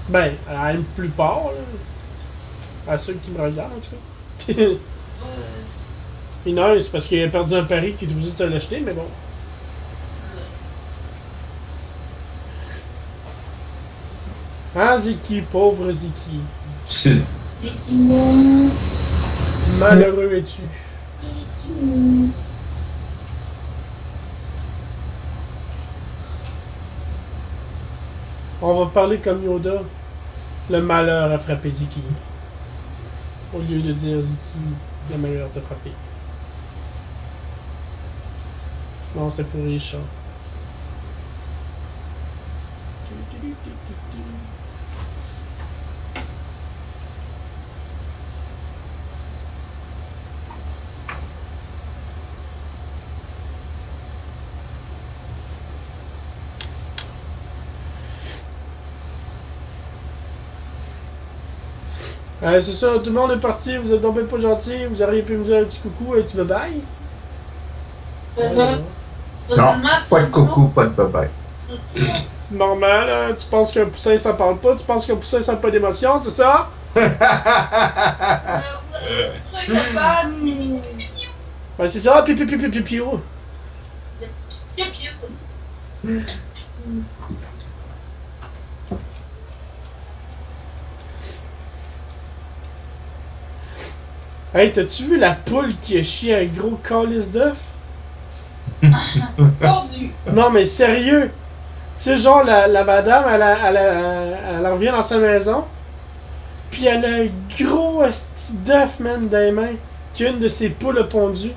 Ben, à la plupart, là. À ceux qui me regardent, en tout cas. Et non, c'est parce qu'il a perdu un pari qu'il est obligé de te l'acheter, mais bon. Ah, Ziki, pauvre Ziki. C'est qui mon... Malheureux es-tu. C'est qui mon... On va parler comme Yoda. Le malheur a frappé Ziki. Au lieu de dire Ziki, le malheur t'a frappé. Non, c'était pour Richard. C'est ça, tout le monde est parti, vous êtes donc bien pas gentil, vous auriez pu me dire un petit coucou, un petit bye-bye. non, pas de coucou, pas de bye-bye. C'est normal, hein? Tu penses qu'un poussin ça parle pas, tu penses qu'un poussin ça n'a pas d'émotion, c'est ça? Ben c'est ça, piou piou piou piou piou piou. Hey, t'as-tu vu la poule qui a chié un gros calice d'œuf? Tordu. Non mais sérieux! Tu sais, genre, la madame, elle revient dans sa maison, puis elle a un gros asti d'œuf, man, dans les mains, qu'une de ses poules a pondu.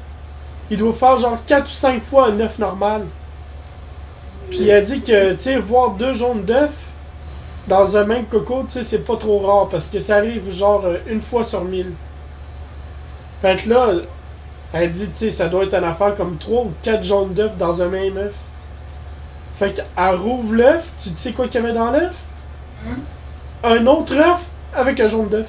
Il doit faire genre 4 ou 5 fois un œuf normal. Puis elle dit que, tu sais, voir 2 jaunes d'œufs dans un même coco, tu sais, c'est pas trop rare, parce que ça arrive genre une fois sur 1000. Fait que là, elle dit, tu sais, ça doit être une affaire comme 3 ou 4 jaunes d'œufs dans un même œuf. Fait qu'elle rouvre l'œuf, tu sais quoi qu'il y avait dans l'œuf? Un autre œuf avec un jaune d'œuf.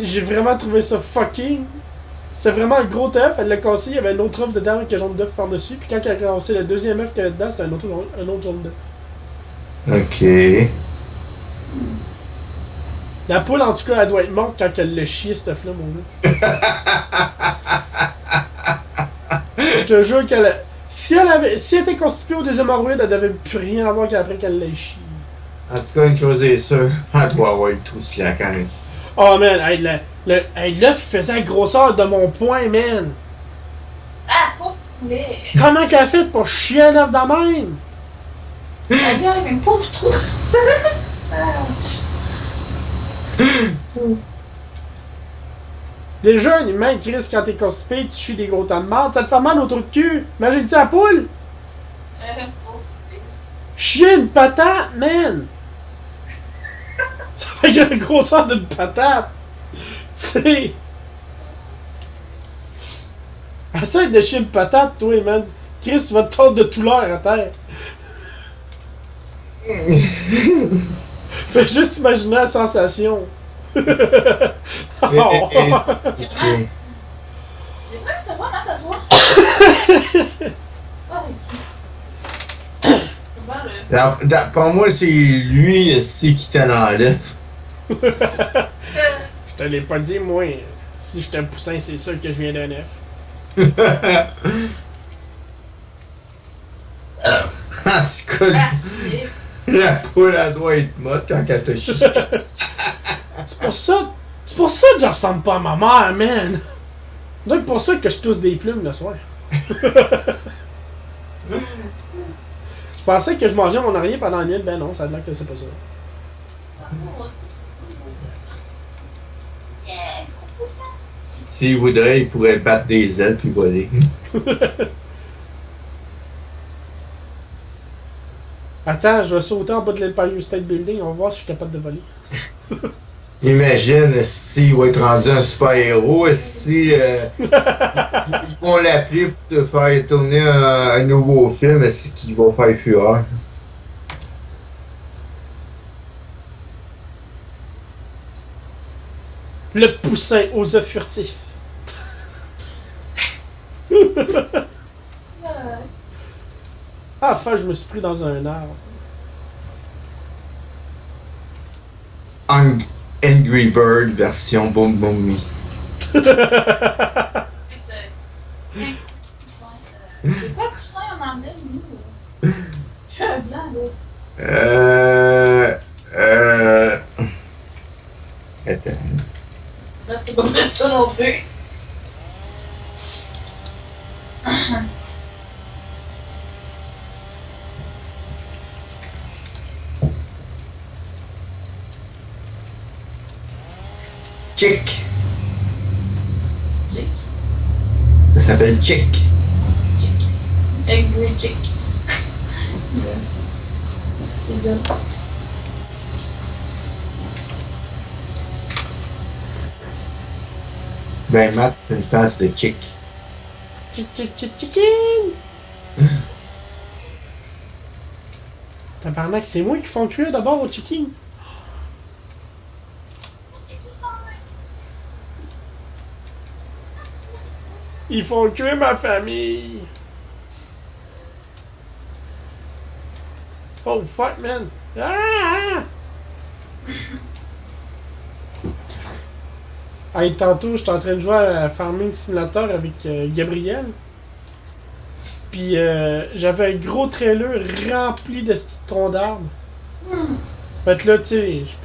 J'ai vraiment trouvé ça fucking. C'est vraiment un gros œuf, elle l'a cassé, il y avait un autre œuf dedans avec un jaune d'œuf par-dessus, puis quand elle a cassé le deuxième œuf qu'il y avait dedans, c'était un autre jaune d'œuf. Ok. La poule, en tout cas, elle doit être morte quand elle l'a chié, cet œuf-là, mon gars. Je te jure qu'elle a... Si elle était constipée au deuxième ovoïde, elle devait plus rien avoir qu'après qu'elle l'ait chié. En tout cas, une chose est sûre, elle doit avoir eu tout ce la canisse. Oh man, l'œuf faisait la grosseur de mon poing, man. Ah, pauvre poulet. Comment qu'elle a fait pour chier un œuf de même? Aïe, aïe, mais pauvre trou. Déjà, un humain, Chris, quand t'es constipé, tu chies des gros tas de marde, ça te fait mal au trou de cul. Imagine-tu la poule? Chier une patate, man! Ça fait la grosseur d'une patate. Tu sais. Essaye de chier une patate, toi, man. Chris, tu vas te tordre de tout l'air à terre. Fais juste imaginer la sensation. Oh. C'est sûr que ça va, hein, ça se voit? C'est bon, le... Pour moi, c'est lui aussi qui t'en enlève. Je te l'ai pas dit, moi. Si j'étais un poussin, c'est sûr que je viens d'un œuf. En tout cas, la poule, elle doit être morte quand elle t'a chié. C'est pour ça que je ressemble pas à ma mère, man. C'est pour ça que je tousse des plumes le soir. Je pensais que je mangeais mon oreiller pendant la nuit, ben non, ça a l'air que c'est pas ça. S'il voudrait, il pourrait battre des ailes puis voler. Attends, je vais sauter en bas de l'Empire State Building, on va voir si je suis capable de voler. Imagine s'il va être rendu un super-héros, si ils vont l'appeler pour te faire tourner un nouveau film, est-ce qu'il va faire fureur? Le poussin aux œufs furtifs. Ah, enfin, je me suis pris dans un arbre. Angry Bird version Boom Boom Me. C'est quoi poussin en anglais, nous? Je suis un blanc, là. Attends. Là, c'est pas plus ça non plus. Chick. Chick. Ça s'appelle Chick. Angry chick. C'est bien. Ben, Matt, fait une face de Chick. Chicken! Tabarnak, c'est moi qui font cuire d'abord au chicken. Ils font cuire ma famille. Oh fuck man. Ah! Hey, tantôt, j'étais en train de jouer à Farming Simulator avec Gabriel. Puis j'avais un gros trailer rempli de petits troncs d'arbres. Fait que là, tu sais, je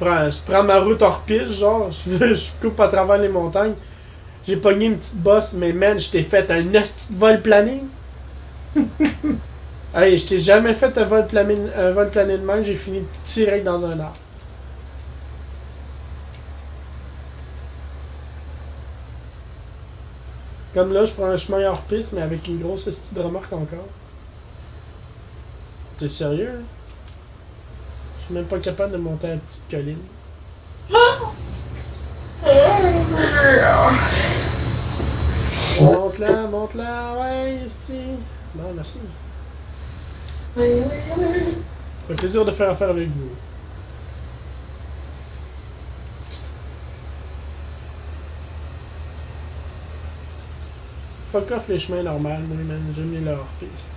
prends ma route hors piste, genre, je coupe à travers les montagnes. J'ai pogné une petite bosse, mais man, je t'ai fait un esti de vol plané. Hey, je t'ai jamais fait un vol plané de main, j'ai fini direct dans un arbre. Comme là, je prends un chemin hors piste, mais avec une grosse esti de remorque encore. T'es sérieux, hein? Je suis même pas capable de monter à une petite colline. Monte là, ouais, esti. Bon, merci. Ça fait plaisir de faire affaire avec vous. Fuck off les chemins normaux, moi, man. J'aime les hors piste.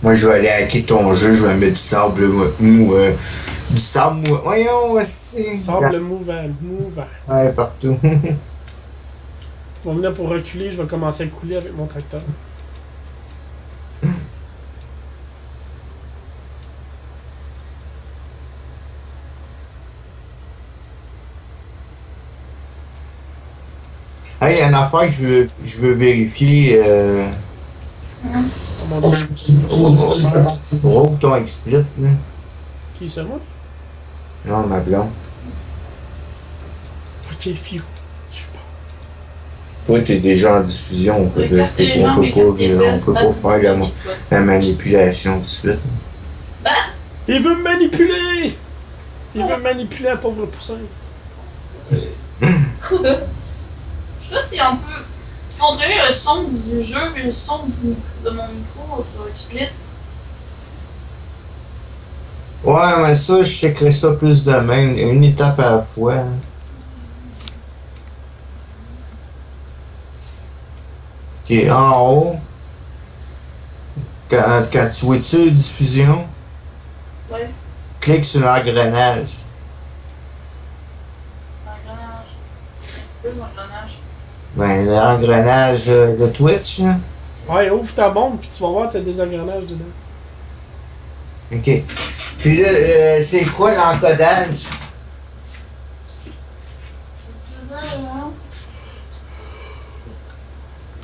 Moi, je vais aller hacker ton jeu, je vais mettre du sable mou. Du sable mou. Voyons, aussi. Sable mouvant. Ouais, partout. On va venir pour reculer, je vais commencer à couler avec mon tracteur. Hey, une affaire que je veux vérifier. Oh mon dieu. Rouvre ton explit, là. Qui c'est moi? Non, ma blonde. Ok, fiu. Je sais pas. Toi, t'es déjà en diffusion. On peut pas faire la manipulation tout de suite. Il veut me manipuler! Il veut manipuler un pauvre poussin. Je sais pas si on peut contrôler le son du jeu et le son de mon micro sur Split. Ouais, mais ça, je checkerai ça plus demain, une étape à la fois. Hein. Ok, en haut. Quand tu vois-tu diffusion, Ouais. clique sur l'engrenage. L'engrenage. L'engrenage. Ben, l'engrenage de Twitch, là. Ouais, ouvre ta bombe, puis tu vas voir, t'as des engrenages dedans. Ok. Puis là, c'est quoi l'encodage? C'est ça, là.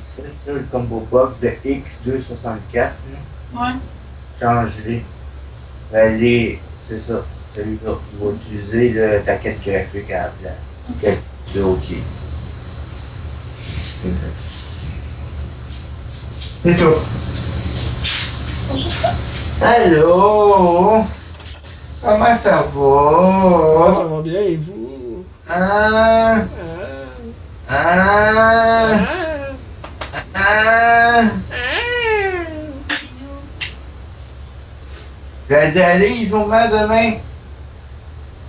C'est le combo box de X264. Là. Ouais. Change-les. Allez, c'est ça. Celui-là. Tu vas utiliser le taquet graphique à la place. Ok. C'est OK. C'est tout. Allô? Comment ça va? Ça va bien, et vous? Ah, Ah. ah, Ah. ah. J'ai dit, allez, ils ont mal demain.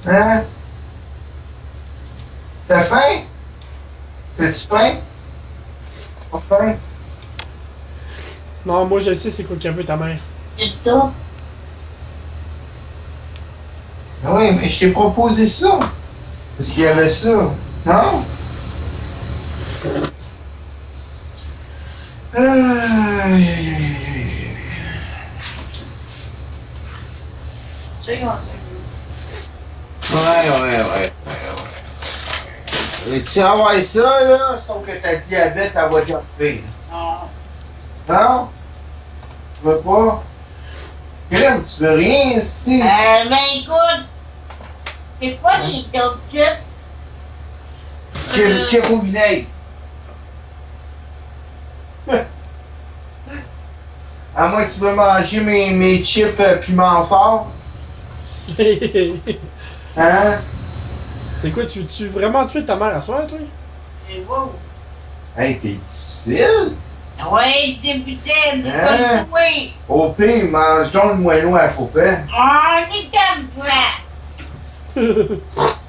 Hein? T'as faim? T'as-tu faim? Pas faim? Non, moi je sais c'est quoi qui a vu ta mère. C'est toi. Ah oui, mais je t'ai proposé ça. Parce qu'il y avait ça. Non? Aïe, aïe, aïe, aïe. Tu sais comment ça Ouais. Et tu envoies ça, là, sauf que ta diabète, elle va jumper. Non. Non? Tu veux pas? Crème, tu veux rien, ici? Ben écoute, c'est quoi qui t'occupe? Chip au vinaigre. À moins que tu veux manger mes chips piment fort. Hein? C'est quoi, tu veux vraiment tuer ta mère à soir, toi? Et wow. Hey, t'es difficile. Ouais, t'es putain, t'es Hein? comme oui. Au pire, mange donc le moellon à la poupée. Oh, c'est comme ça.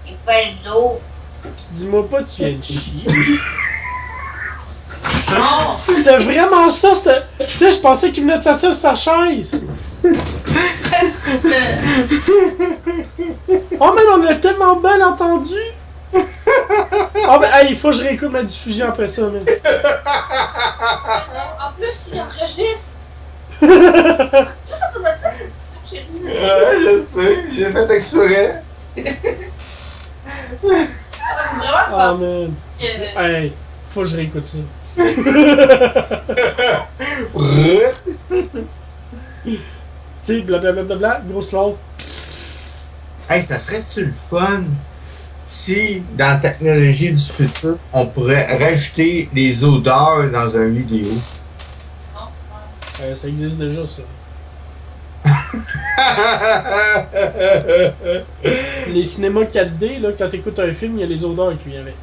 Il fait l'eau. Dis-moi pas, tu viens de chier. Non. C'était vraiment ça, c'était. Tu sais, je pensais qu'il venait de s'asseoir sur sa chaise. Oh, mais on l'a tellement bien entendu. Oh, ben, hey, il faut que je réécoute ma diffusion après ça, mais. En plus, il enregistre. Juste automatique, c'est ça que j'ai ri. Je sais, j'ai fait exprès. C'est vraiment Oh, pas man. que- Hey, faut que je réécoute ça. Tu sais, blablabla, grosse slot. Hey, ça serait-tu le fun si, dans la technologie du futur, on pourrait rajouter les odeurs dans un vidéo? Non. Ça existe déjà, ça. Les cinémas 4D, là, quand t'écoutes un film, il y a les odeurs qu'il y avait.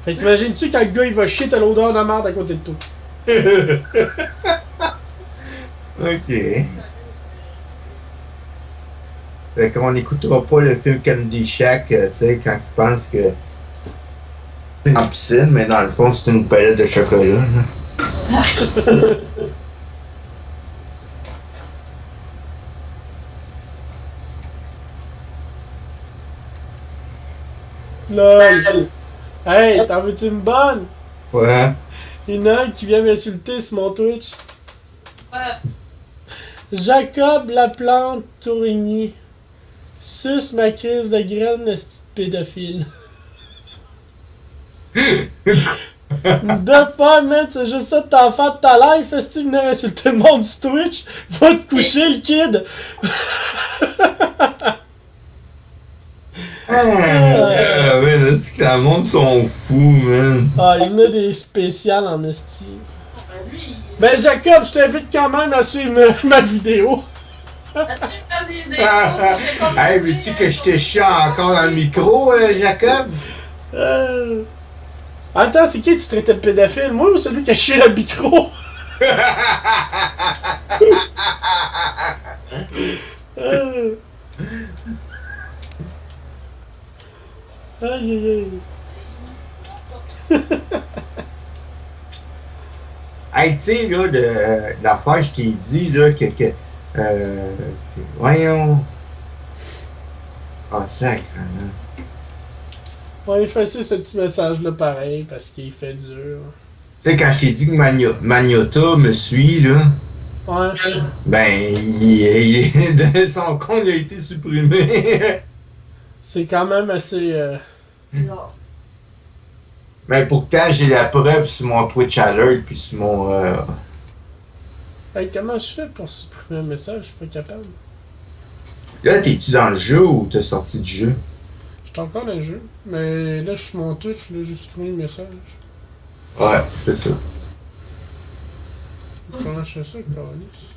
Fait que t'imagines-tu quand le gars il va chier, t'as l'odeur de merde à côté de toi? Ok. Fait qu'on n'écoutera pas le film Candy Shack, tu sais, quand ils pensent que c'est en piscine, mais dans le fond, c'est une palette de chocolat. Là. LOL! Hey, t'en veux-tu une bonne? Ouais. Il y en a un qui vient m'insulter sur mon Twitch. Ouais. Jacob Laplante Tourigny. Suce ma crise de graine, le petit pédophile. De pas, man, c'est juste ça de t'en faire de ta life. Est-ce que tu venais insulter le monde du Twitch? Va te coucher, le kid! Man, c'est que la monde sont fous, man. Ah, il y en a des spéciales en esti. Ben lui, Ben, Jacob, je t'invite quand même à suivre ma vidéo. il essaie de faire des vidéos. Hey, veux-tu que je te chie encore dans le micro, Jacob? Attends, c'est qui tu traitais de pédophile? Moi ou celui qui a chié le micro? Aïe aïe aïe. Hey, tu sais, là, de l'affaire, je t'ai dit, là, voyons. Ah, sacrément. On est facile ce petit message-là pareil parce qu'il fait dur. Tu sais, quand je t'ai dit que Magnota me suit, là, Ouais. ben, son compte a été supprimé. C'est quand même assez. Bizarre. Mais pourtant, j'ai la preuve sur mon Twitch Alert, puis sur mon... Hey, comment je fais pour supprimer un message? Je suis pas capable. Là, t'es-tu dans le jeu ou t'es sorti du jeu? Je suis encore dans le jeu. Mais là, je suis sur mon Twitch, là, j'ai supprimé le message. Ouais, c'est ça. Comment je fais ça, Carlis?